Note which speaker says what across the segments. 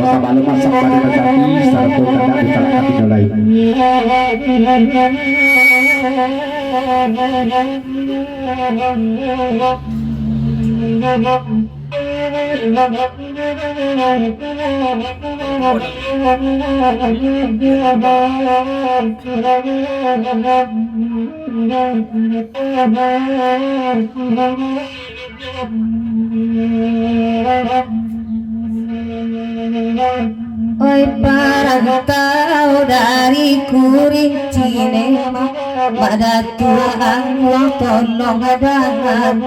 Speaker 1: sabalo masak pada nasati sarto kada disalakati nolai
Speaker 2: Oi parantau dari kuring cinema pada Tuhan yang tolong adangan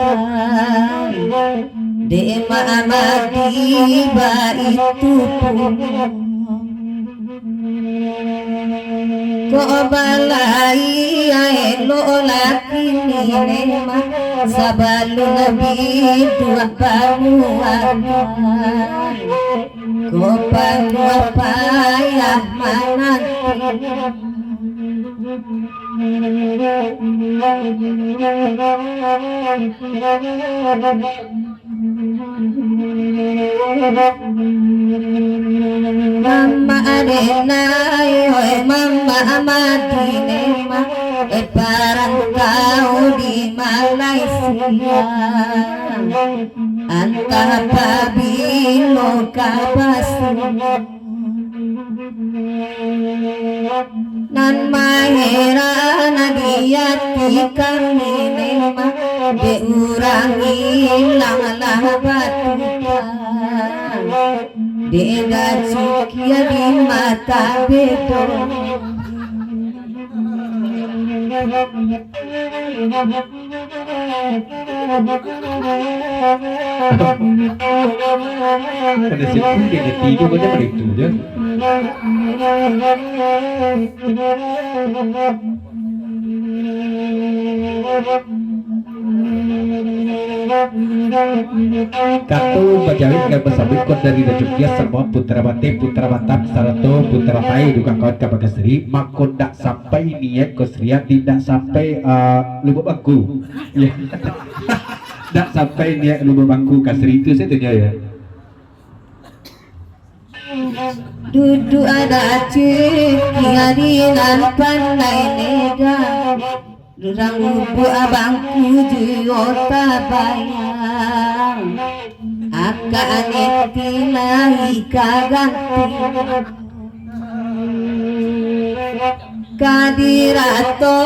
Speaker 2: de ma'amadi ba itu pun ko balai ay lo laki nema sabalu nabi dua pamuan ko payah mananti Mama adena oi mama amadine ma parang kau di Malaysia antah pabilo kabasi nan mahera nadiati kami nema diurangi lang batukan deda cikia di mata beton
Speaker 1: pada siapa dia ketiga banyak begitu je Katu bajawit nggak bersambut kot dari Dajuknya semua putra bate putra batam sarato putra pai duka kawan kabagasri makon tak sampai niat kosria tidak sampai lubuk bangku ya tidak sampai niat lubuk bangku kasri itu saya tanya ya
Speaker 2: duduk ada cikiadinan pandai neda durang lubu abangku juyota bayang akane tilahi kaganti kadirato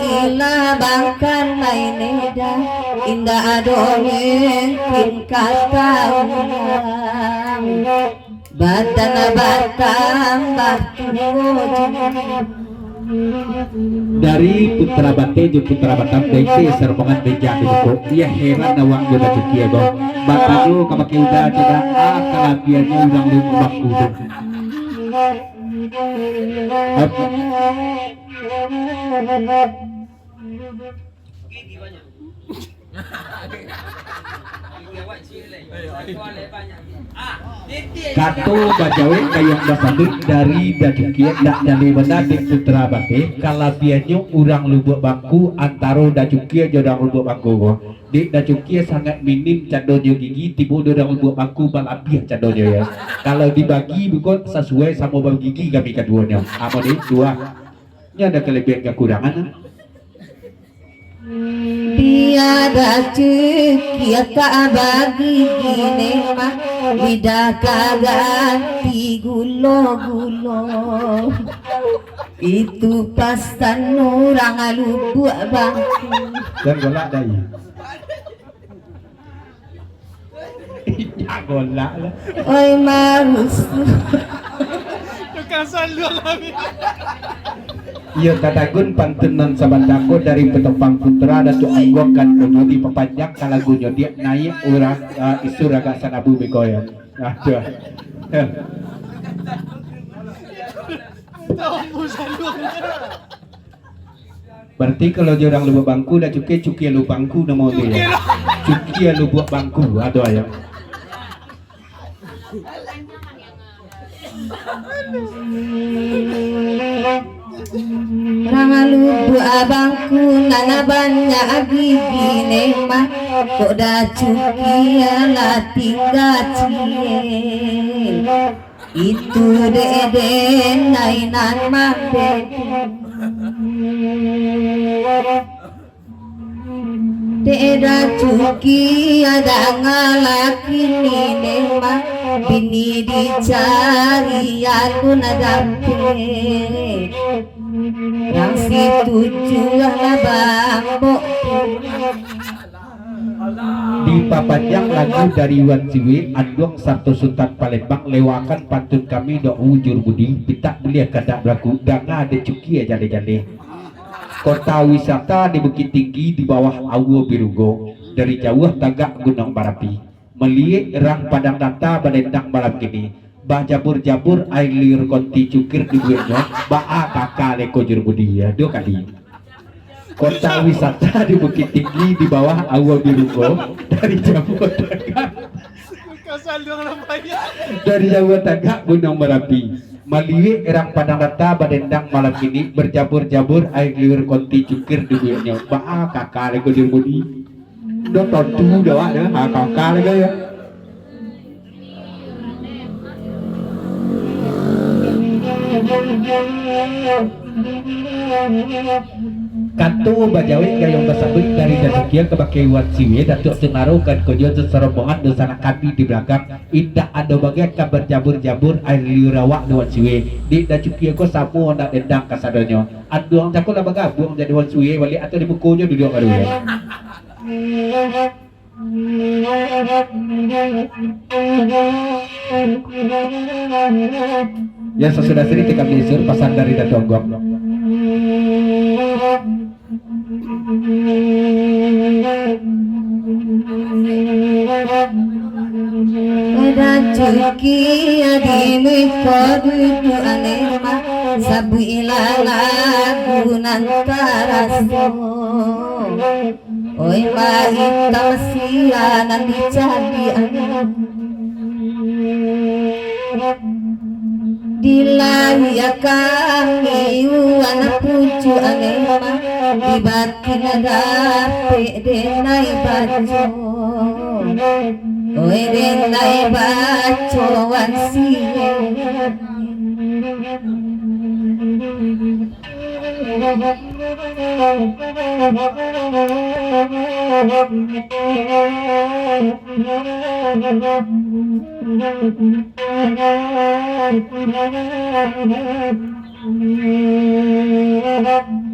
Speaker 2: ila bangkan laineda indah adonin kin kata batana batang batu
Speaker 1: dari putra bate je putra batam daite sermongan beja di buku ia heran nawang joda cukia go batadu kamaki udah tidak kalabiannya udang lumu baku Katu bajawin kayong basandut dari dajukia dak dari benar di putra bate kalabiannya urang lubuk bangku antaro dajukia jodang lubuk bangku go di dajukia sangat minim cadonyo gigi tibu jodang lubuk bangku balabiah cadonyo ya kalau dibagi bukan sesuai sama bang gigi kami keduanya apa di dua ini ada kelebihan kekurangan
Speaker 2: tiada cekia tak bagi gini mah lidah kaganti gulo-gulo itu pastan orang lubuk bangku
Speaker 1: dan golak dai ya golak lah
Speaker 2: oi marus
Speaker 3: kekasan lu lagi.
Speaker 1: iya katagun pantenan sabandako dari petopang putra dan tu anggok kan kudu diperpanjang kalagunya dia naik urang isu raga sanabu begoya aduh berarti kalau dia orang lubuk bangku dah cukai lubuk bangku nama dia cukai lubuk bangku aduh ayam
Speaker 2: Rangalubu abangku nana banyak gigi nemah kok dah cukia lah tinggal cie itu deden nainan mabed Deda cuki ada ngalaki nema bini dicari aku nadampe rangsi tujuan bambo
Speaker 1: di papanjang lagu dari Wan Siwe Andong Sarto Sultan Palembang lewakan pantun kami do wujur budi pitak belia kada berlaku danga ada cuki aja jale kota wisata di Bukit Tinggi di bawah Awo Birugo dari jauh tagak Gunung Merapi melihat rang padang data badendang malam kini bah jabur-jabur air liur konti cukir di buenyo baa kakak leko jur budi ya dua kali kota wisata di Bukit Tinggi di bawah Awo Birugo dari jauh tagak dari jauh tagak Gunung Merapi Maliwi erang padang rata badendang malam ini berjabur-jabur air liur konti cukir di buahnya baa kakak lego di budi do tontu doa deh kakak lego ya Kanto bajawi gayong basabik dari Danukia ke Bakaiwan Siwe Datuk Senaro kan kojo serombongan dosana kami di belakang indah ado bagian kan berjabur-jabur air liurawa dewan Siwe di Danukia ko samu nak dendang kasadonyo aduang cakul lah bagabung jadi wan Siwe wali atau di bukunya di doang aduh ya sesudah sini kami disur pasan dari Datuk Anggong
Speaker 2: Ada cuki adimi kodu anema sabu ilala gunan taraso oi mahitam sianan dicadi Dilaya kami wana pucu anema dibatin dape denai baco oi denai baco wansi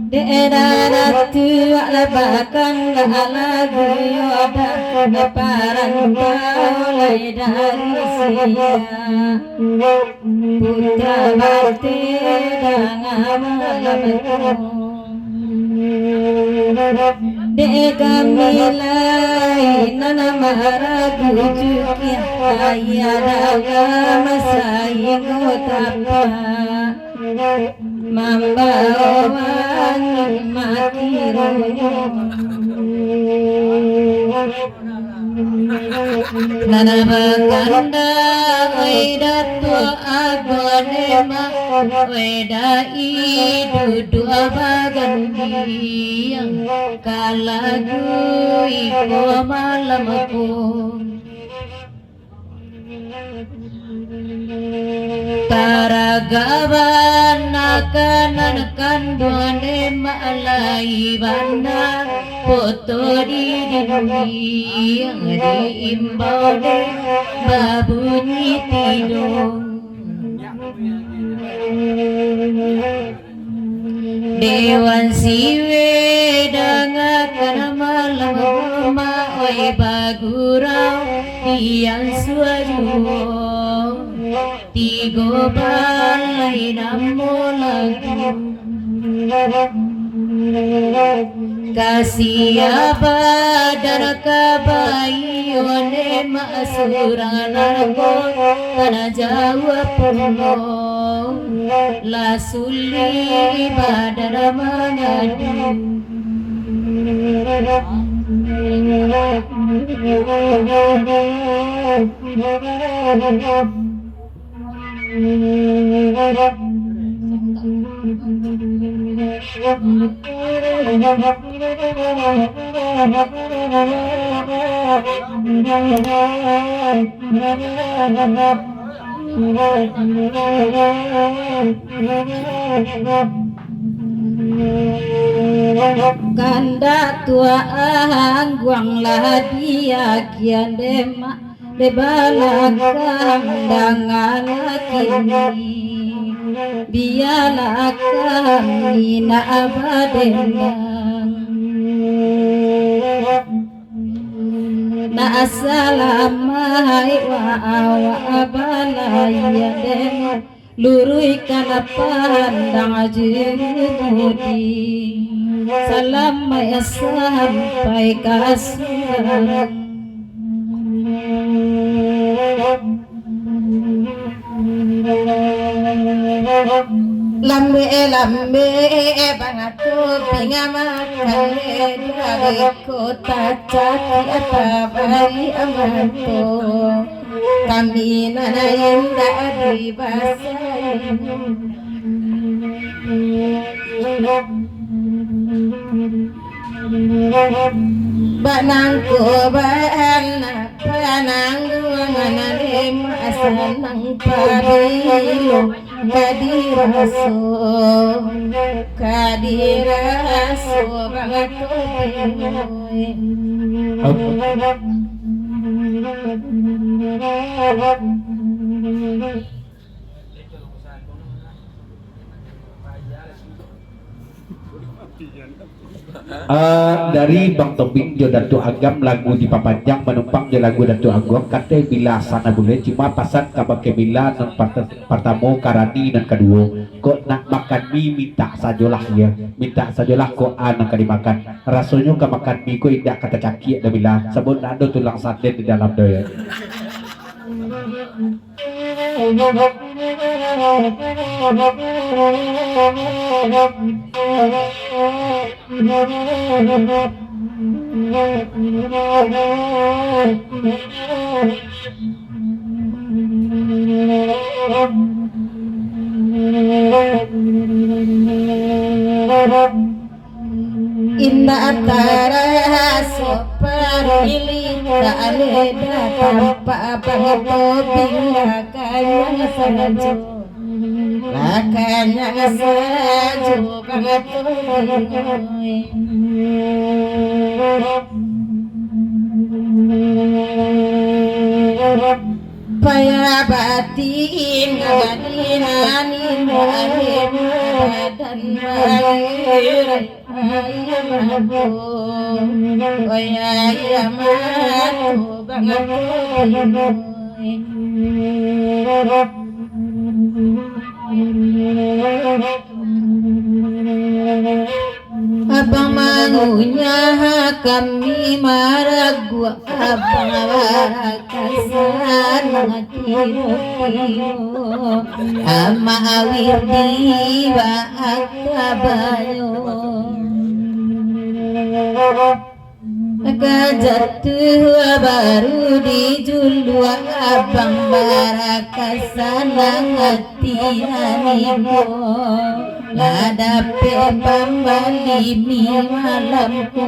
Speaker 2: Daerah tua lebakan ala goyoda lebaran mulai dari sia putra bakti dengan malam Deka milai nana maragu juki haya daga masai ngotapa Mambawan mati Nana baganda weda tua agonema weda idu bagandi yang kalagu ipo malamku Taragawan nakanan kandone malai bana foto di yang diimbau de babunyi tidur Dewan Siwe dangakan malam oi bagurau tiang suajuo tigo balai namo lagu kasih badar kabai one masuranargo tanah Jawa puno lasuli badar mangadu Kanda tua angguang lah dia kian demak de balakang dangan kini biarlah kami na abadendang na asalamai wa awa abalaya dem lurui kana pandang jemudi salam ya sampai kasurang lambe lambe bangatu pingamakale dari kota Cati apa bari amanto kami nana indah di basah banangku bana pananggu nganalem asanang parilo kadiraso banget
Speaker 1: dari Bang Tobing jo Datu Agam lagu di papanjang menumpang jo lagu Datu Agam kate bila sana boleh cuma pasan kabak kebila non pertama karani dan kedua kok nak makan mie minta sajolah ya minta sajolah kok anak dimakan rasanya ke makan mie kok tidak kata caki ada bila sebut ada tulang sate di dalam doya
Speaker 2: Inna tara soparili aleda tanpa bangto bilakanya sajo lakanya sajo bangto paya batin ngadinani mahim dan mahir ayamatu ayamatu bangat abang mangunya kami maragu abang warakasan matiru ama awir diwa akabayo jatuh baru di julu abang barakasan hati animo ngadape pambali mi malamku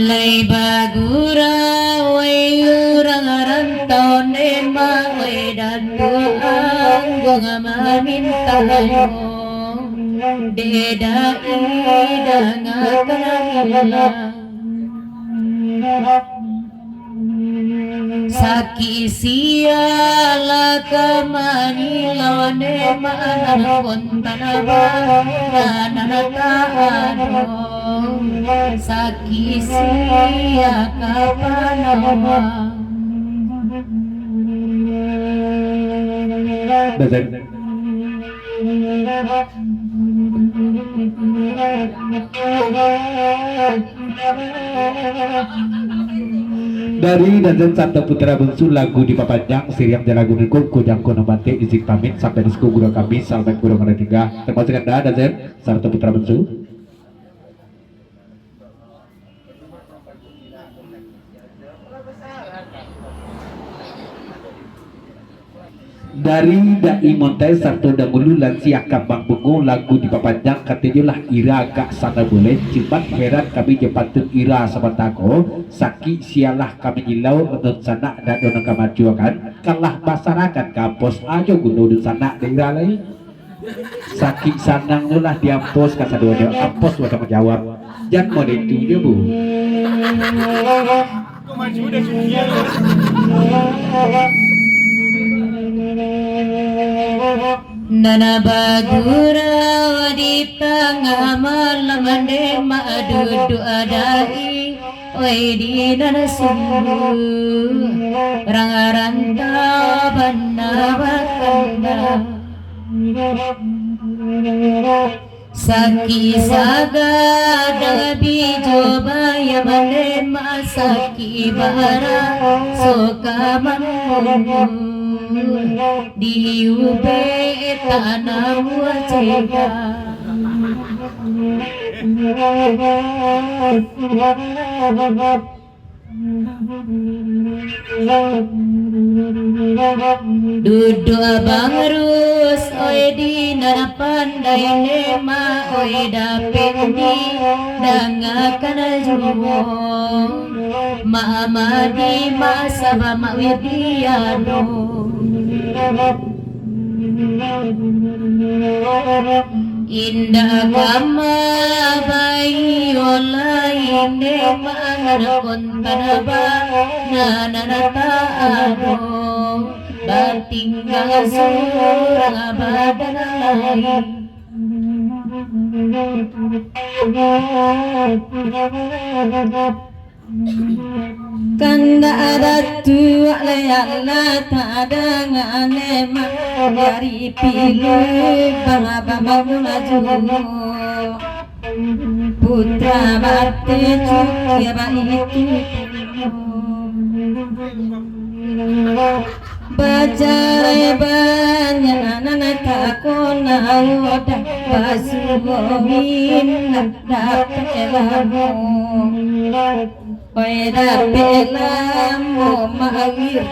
Speaker 2: Lai bagura wai urang rantau nema wai datu anggung mamintayo deda ida ngakana saki siala kamani lawane mana kontana bana taano saki sia kapana
Speaker 1: Dari dan satu putra bungsu lagu di papanjang siriang jalagu niku kujang kono bante izin pamit sampai di guru kami sampai guru mana tiga termasuk ada dan satu putra bungsu dari dai montai satu dahulu lansia kambang bungo lagu di papanjang katanya lah ira gak sana boleh cuman heran kami jepatun ira sabantako saki sialah kami nyilau untuk sana dan donang kemajuan kalah masyarakat kampus aja gunung sana ira lain saki sanang nulah diampos kata dua dia ampos wadah menjawab jangan mau itu dia bu
Speaker 2: Nana bagura di tengah malam nema dudu adai oi di nana sungguh rangaranta banna bakanda Saki saga dabi jobaya manema saki bara soka manmu diube tanah wajega Dudu abang rus oi di nana pandai nema oi dapendi dangakan jumo mama di masa mama widiano Indah kama bayi olain nema kontan ba nanata ano batinggal surang badan lain Kanda ada tua layala tak ada nganema dari pilih baba maju putra bate cukia itu Bacarai banyak anak takona oda basumin dapat elamu Oi dapat elamu mawir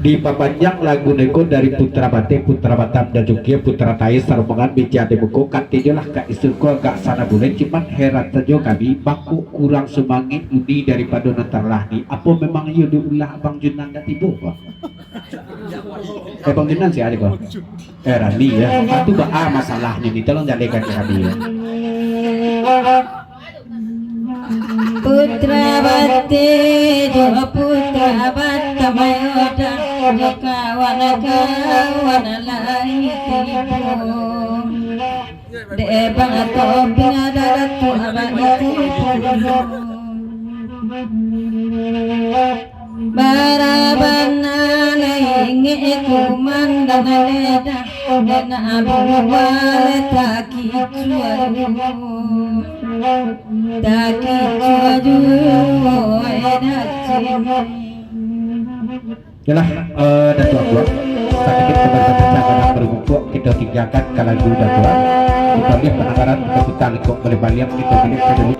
Speaker 1: di papanjang lagu neko dari putra bate putra batam dan juga putra tai sarmongan bija de buku katanya lah kak isurko gak sana boleh cuman heran saja kami baku kurang semangit uni daripada nantarlah ni apa memang iya diulah abang Junan dan tibu bang Junan sih ada kok Rani ya itu bah masalahnya nih tolong jadikan ke kami ya
Speaker 2: Putra bate do putra bata mayoda kawan kawan lain tipu de bang to pinada tu abang tipu barabana inge kumandang leda dan abu wale taki cuaru taki cuaru enak
Speaker 1: Yalah, datuk aku sakit keberbatasan berbuku kita tinggalkan kalau lagu datuk kita lihat penanggaran kita likok boleh balik kita balik ke dulu